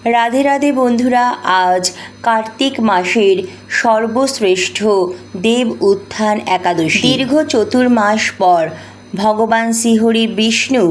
রাধে রাধে বন্ধুরা, আজ কার্তিক মাসের সর্বশ্রেষ্ঠ দেব উত্থান একাদশী। দীর্ঘ চতুর্মাস পর ভগবান শ্রীহরি বিষ্ণু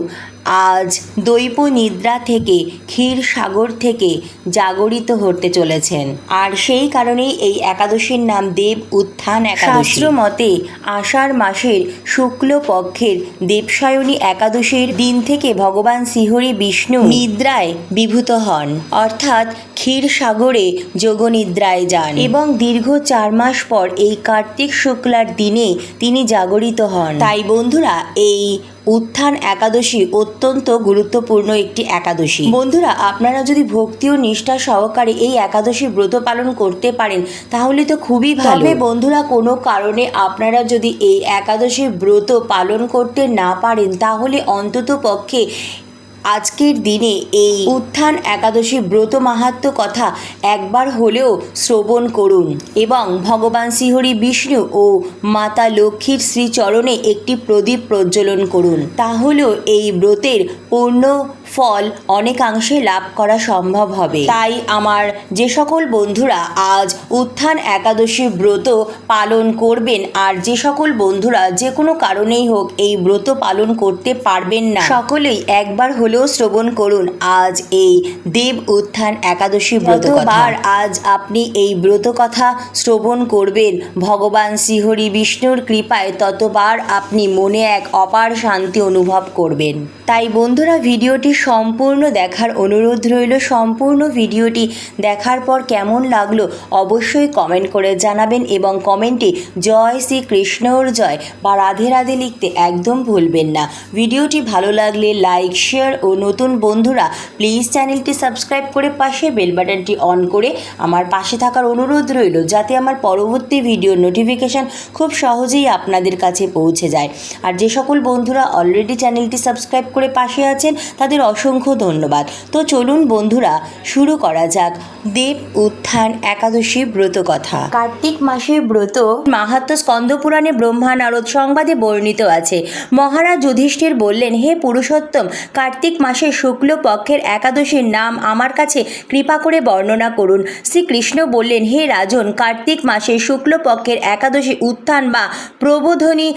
আজ দৈব নিদ্রা থেকে ক্ষীর সাগর থেকে জাগরিত হতে চলেছেন, আর সেই কারণেই এই একাদশীর নাম দেব উত্থান একাদশী। শাস্ত্র মতে আষাঢ় মাসের শুক্ল পক্ষের দেবসায়নী একাদশীর দিন থেকে ভগবান শ্রীহরি বিষ্ণু নিদ্রায় বিভূত হন, অর্থাৎ ক্ষীর সাগরে যোগনিদ্রায় যান, এবং দীর্ঘ 4 মাস পর এই কার্তিক শুক্লার দিনে তিনি জাগরিত হন। তাই বন্ধুরা, এই উত্থান একাদশী অত্যন্ত গুরুত্বপূর্ণ একটি একাদশী। বন্ধুরা, আপনারা যদি ভক্তি ও নিষ্ঠা সহকারে এই একাদশী ব্রত পালন করতে পারেন তাহলে তো খুবই ভালো। তবে বন্ধুরা, কোনো কারণে আপনারা যদি এই একাদশী ব্রত পালন করতে না পারেন তাহলে অন্তত পক্ষে আজকের দিনে এই উত্থান একাদশী ব্রত মাহাত্ম্য কথা একবার হলেও শ্রবণ করুন এবং ভগবান শ্রীহরি বিষ্ণু ও মাতা লক্ষ্মীর শ্রীচরণে একটি প্রদীপ প্রজ্বলন করুন। তাহলেও এই ব্রতের পূর্ণ ফল অনেকাংশে লাভ করা সম্ভব হবে। তাই আমার যে সকল বন্ধুরা আজ উত্থান একাদশী ব্রত পালন করবেন, আর যে সকল বন্ধুরা যে কোনো কারণেই হোক এই ব্রত পালন করতে পারবেন না, সকলেই একবার হলেও শ্রবণ করুন আজ এই দেব উত্থান একাদশী ব্রত কথা। আজ আপনি এই ব্রত কথা শ্রবণ করবেন ভগবান শ্রীহরি বিষ্ণুর কৃপায়, ততবার আপনি মনে এক অপার শান্তি অনুভব করবেন। তাই বন্ধুরা, ভিডিওটি সম্পূর্ণ দেখার অনুরোধ রইল। সম্পূর্ণ ভিডিওটি দেখার পর কেমন লাগলো অবশ্যই কমেন্ট করে জানাবেন এবং কমেন্টে জয় শ্রীকৃষ্ণর জয় বা রাধে রাধে লিখতে একদম ভুলবেন না। ভিডিওটি ভালো লাগলে লাইক, শেয়ার ও নতুন বন্ধুরা প্লিজ চ্যানেলটি সাবস্ক্রাইব করে পাশে বেল বাটনটি অন করে আমার পাশে থাকার অনুরোধ রইল, যাতে আমার পরবর্তী ভিডিও নোটিফিকেশান খুব সহজেই আপনাদের কাছে পৌঁছে যায়। আর যে সকল বন্ধুরা অলরেডি চ্যানেলটি সাবস্ক্রাইব করে পাশে আছেন তাদের অসংখ্য ধন্যবাদ। তো চলুন বন্ধুরা, শুরু করা যাক দেব উত্থান একাদশী ব্রত কথা। কার্তিক মাসের ব্রত মাহাত্ম্য স্কন্দপুরাণে ব্রহ্মা নারদ সংবাদে বর্ণিত আছে। মহারাজ যুধিষ্ঠির বললেন, হে পুরুষোত্তম, কার্তিক মাসের শুক্ল পক্ষের একাদশীর নাম আমার কাছে কৃপা করে বর্ণনা করুন। শ্রীকৃষ্ণ বললেন, হে রাজন, কার্তিক মাসের শুক্ল পক্ষের একাদশী উত্থান বা প্রবোধনী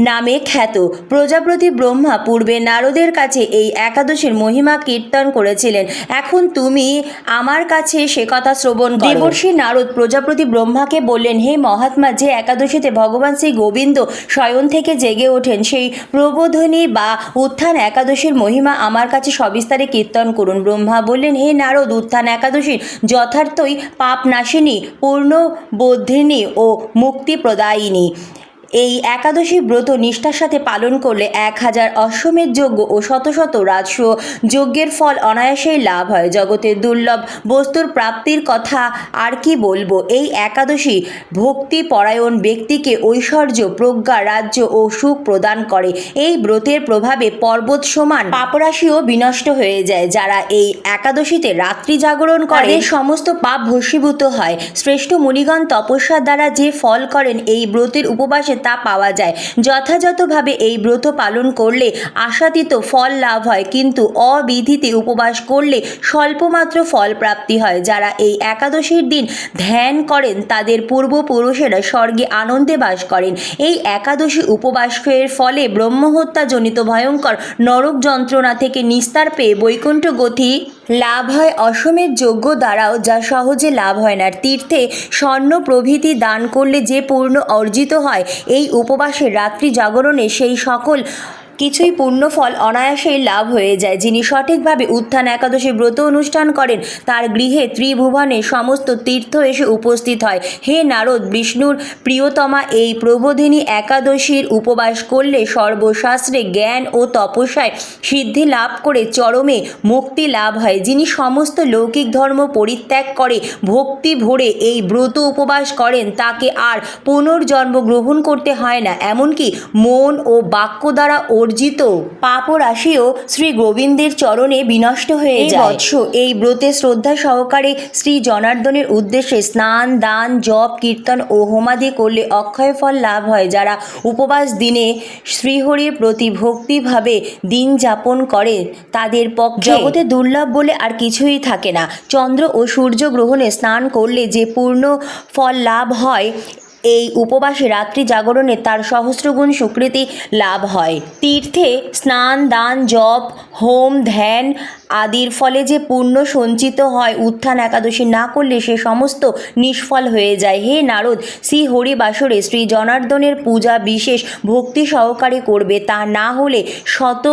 নামে খ্যাত। প্রজাপতি ব্রহ্মা পূর্বে নারদের কাছে এই একাদশীর মহিমা কীর্তন করেছিলেন। এখন তুমি আমার কাছে সে কথা শ্রবণ করো। দেবর্ষি নারদ প্রজাপতি ব্রহ্মাকে বললেন, হে মহাত্মা, যে একাদশীতে ভগবান শ্রী গোবিন্দ শয়ন থেকে জেগে ওঠেন সেই প্রবোধনী বা উত্থান একাদশীর মহিমা আমার কাছে সবিস্তারে কীর্তন করুন। ব্রহ্মা বললেন, হে নারদ, উত্থান একাদশীর যথার্থই পাপ নাশিনী, পূর্ণবোধিনী ও মুক্তি প্রদায়িনী। এই একাদশী ব্রত নিষ্ঠার সাথে পালন করলে 1000 অশ্বমেধ যজ্ঞ ও শত শত রাজস্ব যজ্ঞের ফল অনায়াসেই লাভ হয়। জগতের দুর্লভ বস্তুর প্রাপ্তির কথা আর কি বলবো। এই একাদশী ভক্তিপরায়ণ ব্যক্তিকে ঐশ্বর্য, প্রজ্ঞা, রাজ্য ও সুখ প্রদান করে। এই ব্রতের প্রভাবে পর্বত সমান পাপরাশিও বিনষ্ট হয়ে যায়। যারা এই একাদশীতে রাত্রি জাগরণ করে সমস্ত পাপ ভস্মীভূত হয়। শ্রেষ্ঠ মুনিগণ তপস্যার দ্বারা যে ফল করেন এই ব্রতের উপবাসে তা পাওয়া যায়। যথাযথভাবে এই ব্রত পালন করলে আশাতীত ফল লাভ হয়, কিন্তু অবিধিতে উপবাস করলে স্বল্পমাত্র ফল প্রাপ্তি হয়। যারা এই একাদশীর দিন ধ্যান করেন তাদের পূর্বপুরুষেরা স্বর্গে আনন্দে বাস করেন। এই একাদশী উপবাসের ফলে ব্রহ্মহত্যাজনিত ভয়ঙ্কর নরক যন্ত্রণা থেকে নিস্তার পেয়ে বৈকুণ্ঠ গতি লাভ হয়। অশ্বমেধ যজ্ঞ দ্বারাও যা সহজে লাভ হয় না। তীর্থে স্বর্ণ প্রভৃতি দান করলে যে পূর্ণ অর্জিত হয় এই উপবাসের রাত্রি জাগরণে সেই সকল কিছুই পূর্ণফল অনায়াসেই লাভ হয়ে যায়। যিনি সঠিকভাবে উত্থান একাদশী ব্রত অনুষ্ঠান করেন তার গৃহে ত্রিভুবনে সমস্ত তীর্থ এসে উপস্থিত হয়। হে নারদ, বিষ্ণুর প্রিয়তমা এই প্রবোধিনী একাদশীর উপবাস করলে সর্বশাস্ত্রে জ্ঞান ও তপস্যায় সিদ্ধি লাভ করে চরমে মুক্তি লাভ হয়। যিনি সমস্ত লৌকিক ধর্ম পরিত্যাগ করে ভক্তি ভরে এই ব্রত উপবাস করেন তাকে আর পুনর্জন্ম গ্রহণ করতে হয় না, এমনকি মন ও বাক্য দ্বারা অর্জিত পাপ ও রাশিও শ্রী গোবিন্দের চরণে বিনষ্ট হয়ে যায়। বৎস এই ব্রতে শ্রদ্ধা সহকারে শ্রী জনার্দনের উদ্দেশ্যে স্নান, দান, জপ, কীর্তন ও হোমাদি করলে অক্ষয় ফল লাভ হয়। যারা উপবাস দিনে শ্রীহরির প্রতি ভক্তিভাবে দিন যাপন করে তাদের পক্ষে জগতে দুর্লভ বলে আর কিছুই থাকে না। চন্দ্র ও সূর্য গ্রহণে স্নান করলে যে পূর্ণ ফল লাভ হয়, এই উপবাসে রাত্রি জাগরণে তার সহস্রগুণ সুকৃতি লাভ হয়। তীর্থে স্নান, দান, জপ, হোম, ধ্যান আদির ফলে যে পুণ্য সঞ্চিত হয়, উত্থান একাদশী না করলে সে সমস্ত নিষ্ফল হয়ে যায়। হে নারদ, শ্রী হরিবাসরে শ্রী জনার্দনের পূজা বিশেষ ভক্তি সহকারে করবে, তা না হলে শত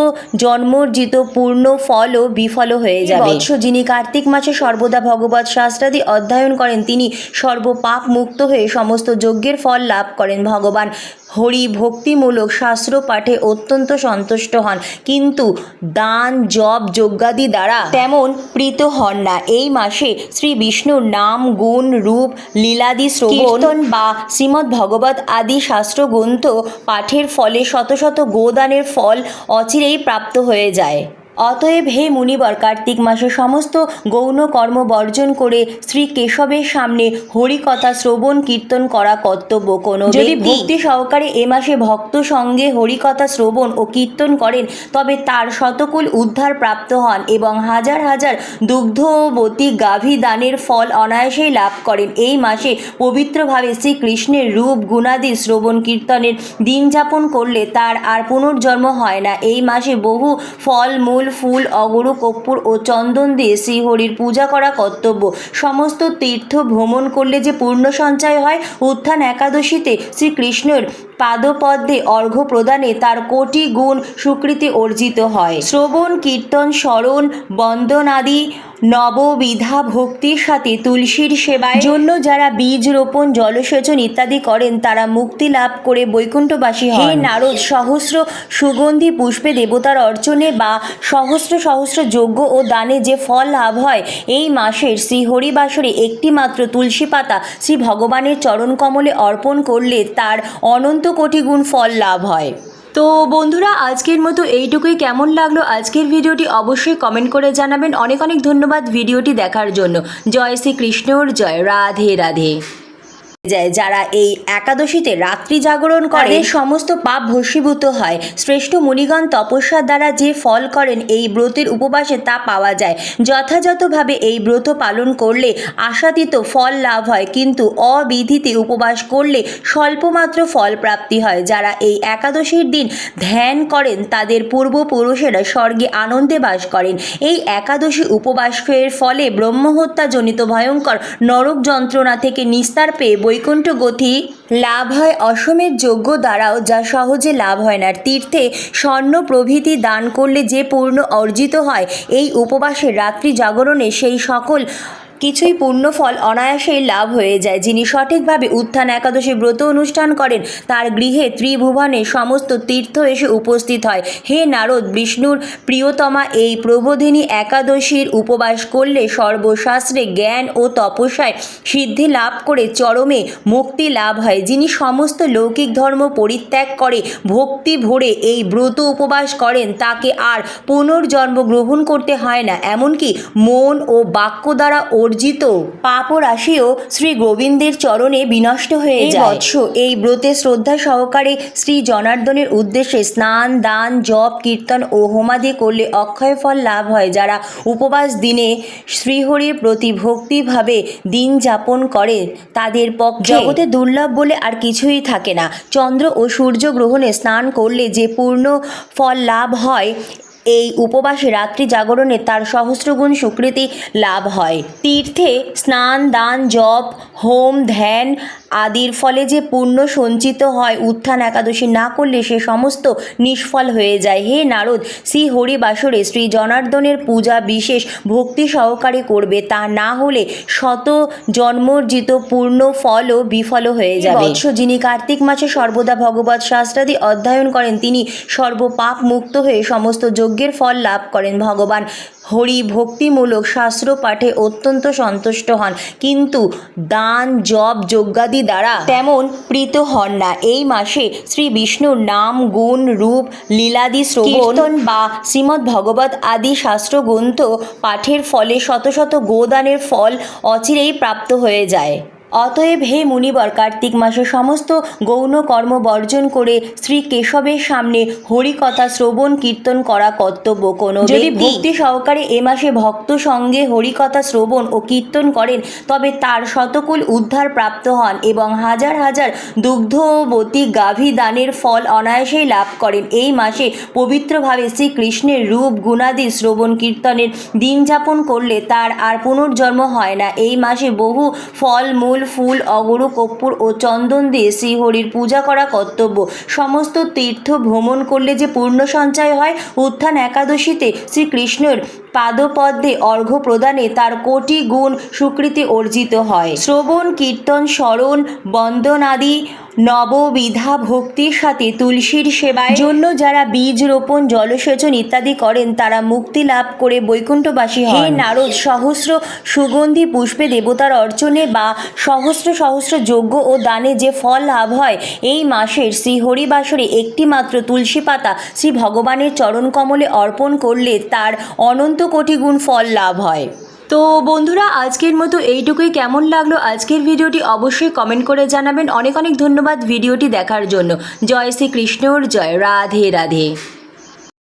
জন্মর্জিত পূর্ণ ফলও বিফল হয়ে যাবে। বৎস যিনি কার্তিক মাসে সর্বদা ভগবৎ শাস্ত্রাদি অধ্যয়ন করেন তিনি সর্বপাপ মুক্ত হয়ে সমস্ত যজ্ঞের ফল লাভ করেন। ভগবান হরি ভক্তিমূলক শাস্ত্র পাঠে অত্যন্ত সন্তুষ্ট হন, কিন্তু দান, জপ, যজ্ঞাদি দ্বারা তেমন প্রীত হন না। এই মাসে শ্রী বিষ্ণুর নাম, গুণ, রূপ, লীলাদি শ্রবণ, কীর্তন বা শ্রীমদ্ ভগবত আদি শাস্ত্রগ্রন্থ পাঠের ফলে শত শত গোদানের ফল অচিরেই প্রাপ্ত হয়ে যায়। অতএব হে মুনিবর, কার্তিক মাসে সমস্ত গৌণ কর্ম বর্জন করে শ্রী কেশবের সামনে হরিকথা শ্রবণ কীর্তন করা কর্তব্য। কোনো যদি ভক্তি সহকারে এ মাসে ভক্ত সঙ্গে হরিকথা শ্রবণ ও কীর্তন করেন তবে তার শতকুল উদ্ধার প্রাপ্ত হন এবং হাজার হাজার দুগ্ধবতী গাভী দানের ফল অনায়াসেই লাভ করেন। এই মাসে পবিত্রভাবে শ্রীকৃষ্ণের রূপ গুণাদি শ্রবণ কীর্তনের দিন যাপন করলে তার আর পুনর্জন্ম হয় না। এই মাসে বহু ফল, মূল, ফুল, অগরু, কর্পূর ও চন্দন দিয়ে শ্রীহরির পূজা করা কর্তব্য। সমস্ত তীর্থ ভ্রমণ করলে যে পূর্ণ সঞ্চয় হয়, উত্থান একাদশীতে শ্রীকৃষ্ণের পাদপদ্মে অর্ঘ্য প্রদানে তার কোটি গুণ সুকৃতি অর্জিত হয়। শ্রবণ, কীর্তন, স্মরণ, বন্দনাদি নববিধা ভক্তির সাথে তুলসীর সেবার জন্য যারা বীজ রোপণ, জলসেচন ইত্যাদি করেন তারা মুক্তি লাভ করে বৈকুণ্ঠবাসী হন। হে নারদ, সহস্র সুগন্ধি পুষ্পে দেবতার অর্চনে বা সহস্র সহস্র যজ্ঞ ও দানে যে ফল লাভ হয়, এই মাসের শ্রী হরিবাসরে একটি মাত্র তুলসী পাতা শ্রী ভগবানের চরণ কমলে অর্পণ করলে তার অনন্ত কোটি গুণ ফল লাভ হয়। তো বন্ধুরা, আজকের মতো এইটুকুই। কেমন লাগলো আজকের ভিডিওটি অবশ্যই কমেন্ট করে জানাবেন। অনেক অনেক ধন্যবাদ ভিডিওটি দেখার জন্য। জয় শ্রীকৃষ্ণর জয়। রাধে রাধে। যারা এই একাদশীতে রাত্রি জাগরণ করে সমস্ত পাপ ভস্মীভূত হয়। শ্রেষ্ঠ মুনিগণ তপস্যার দ্বারা যে ফল করেন এই ব্রতের উপবাসে তা পাওয়া যায়। যথাযথভাবে এই ব্রত পালন করলে আশাতীত ফল লাভ হয়, কিন্তু অবিধিতে উপবাস করলে স্বল্পমাত্র ফল প্রাপ্তি হয়। যারা এই একাদশীর দিন ধ্যান করেন তাদের পূর্বপুরুষেরা স্বর্গে আনন্দে বাস করেন। এই একাদশী উপবাসের ফলে ব্রহ্মহত্যাজনিত ভয়ঙ্কর নরক যন্ত্রণা থেকে নিস্তার পেয়ে বৈকুণ্ঠ গতি লাভ হয়। অশ্বমেধ যজ্ঞ দ্বারাও যা সহজে লাভ হয় না। তীর্থে স্বর্ণ প্রভৃতি দান করলে যে পূর্ণ অর্জিত হয়, এই উপবাসের রাত্রি জাগরণে সেই সকল কিছুই পূর্ণ ফল অনায়াসেই লাভ হয়ে যায়। যিনি সঠিকভাবে উত্থান একাদশী ব্রত অনুষ্ঠান করেন তার গৃহে ত্রিভুবনে সমস্ত তীর্থ এসে উপস্থিত হয়। হে নারদ, বিষ্ণুর প্রিয়তমা এই প্রবোধিনী একাদশীর উপবাস করলে সর্বশাস্ত্রে জ্ঞান ও তপস্যায় সিদ্ধি লাভ করে চরমে মুক্তি লাভ হয়। যিনি সমস্ত লৌকিক ধর্ম পরিত্যাগ করে ভক্তি ভরে এই ব্রত উপবাস করেন তাকে আর পুনর্জন্ম গ্রহণ করতে হয় না। এমনকি মন ও বাক্য দ্বারা অর্জিত পাপ ও রাশিও শ্রী গোবিন্দের চরণে বিনষ্ট হয়ে যায়। বৎস এই ব্রতে শ্রদ্ধা সহকারে শ্রী জনার্দনের উদ্দেশ্যে স্নান, দান, জপ, কীর্তন ও হোমাদি করলে অক্ষয় ফল লাভ হয়। যারা উপবাস দিনে শ্রীহরির প্রতি ভক্তিভাবে দিন যাপন করে তাদের পক্ষে জগতে দুর্লভ বলে আর কিছুই থাকে না। চন্দ্র ও সূর্য গ্রহণে স্নান করলে যে পূর্ণ ফল লাভ হয়, এই উপবাসে রাত্রি জাগরণে তার সহস্রগুণ সুকৃতি লাভ হয়। তীর্থে স্নান, দান, জপ, হোম, ধ্যান আদির ফলে যে পুণ্য সঞ্চিত হয়, উত্থান একাদশী না করলে সে সমস্ত নিষ্ফল হয়ে যায়। হে নারদ, শ্রী হরিবাসরে শ্রী জনার্দনের পূজা বিশেষ ভক্তি সহকারে করবে, তা না হলে শত জন্মর্জিত পূর্ণ ফলও বিফল হয়ে যাবে। বৎস যিনি কার্তিক মাসে সর্বদা ভগবৎ শাস্ত্রাদি অধ্যয়ন করেন তিনি সর্বপাপ মুক্ত হয়ে সমস্ত যজ্ঞের ফল লাভ করেন। ভগবান হরি ভক্তিমূলক শাস্ত্র পাঠে অত্যন্ত সন্তুষ্ট হন, কিন্তু দান, জপ, যজ্ঞাদি ভক্তি দ্বারা তেমন প্রীত হন না। এই মাসে শ্রী বিষ্ণুর নাম, গুণ, রূপ, লীলাদি শ্রবণ, কীর্তন বা শ্রীমদ্ ভগবত আদি শাস্ত্রগ্রন্থ পাঠের ফলে শত শত গোদানের ফল অচিরেই প্রাপ্ত হয়ে যায়। অতএব হে মুনিবর, কার্তিক মাসে সমস্ত গৌণ কর্ম বর্জন করে শ্রী কেশবের সামনে হরিকথা শ্রবণ কীর্তন করা কর্তব্য। কোনো যদি ভক্তি সহকারে এ মাসে ভক্ত সঙ্গে হরিকথা শ্রবণ ও কীর্তন করেন তবে তার শতকুল উদ্ধার প্রাপ্ত হন এবং হাজার হাজার দুগ্ধবতী গাভী দানের ফল অনায়াসেই লাভ করেন। এই মাসে পবিত্রভাবে শ্রীকৃষ্ণের রূপ গুণাদি শ্রবণ কীর্তনের দিন যাপন করলে তার আর পুনর্জন্ম হয় না। এই মাসে বহু ফল মূল, ফুল, অগরু, কর্পূর ও চন্দন দিয়ে শ্রীহরির পূজা করা কর্তব্য। সমস্ত তীর্থ ভ্রমণ করলে যে পুণ্য সঞ্চয় হয়, উত্থান একাদশীতে শ্রীকৃষ্ণের পাদপদ্মে অর্ঘ্য প্রদানে তার কোটি গুণ সুকৃতি অর্জিত হয়। শ্রবণ, কীর্তন, স্মরণ, বন্দনাদি নববিধা ভক্তির সাথে তুলসীর সেবায় জন্য যারা বীজ রোপণ, জলসেচন ইত্যাদি করেন তারা মুক্তি লাভ করে বৈকুণ্ঠবাসী হন। হে নারদ, সহস্র সুগন্ধি পুষ্পে দেবতার অর্চনে বা সহস্র সহস্র যজ্ঞ ও দানে যে ফল লাভ হয়, এই মাসের শ্রী হরিবাসরে একটি মাত্র তুলসী পাতা শ্রী ভগবানের চরণ কমলে অর্পণ করলে তার অনন্ত কোটি গুণ ফল লাভ হয়। তো বন্ধুরা, আজকের মতো এইটুকুই। কেমন লাগলো আজকের ভিডিওটি অবশ্যই কমেন্ট করে জানাবেন। অনেক অনেক ধন্যবাদ ভিডিওটি দেখার জন্য। জয় শ্রীকৃষ্ণর জয়। রাধে রাধে।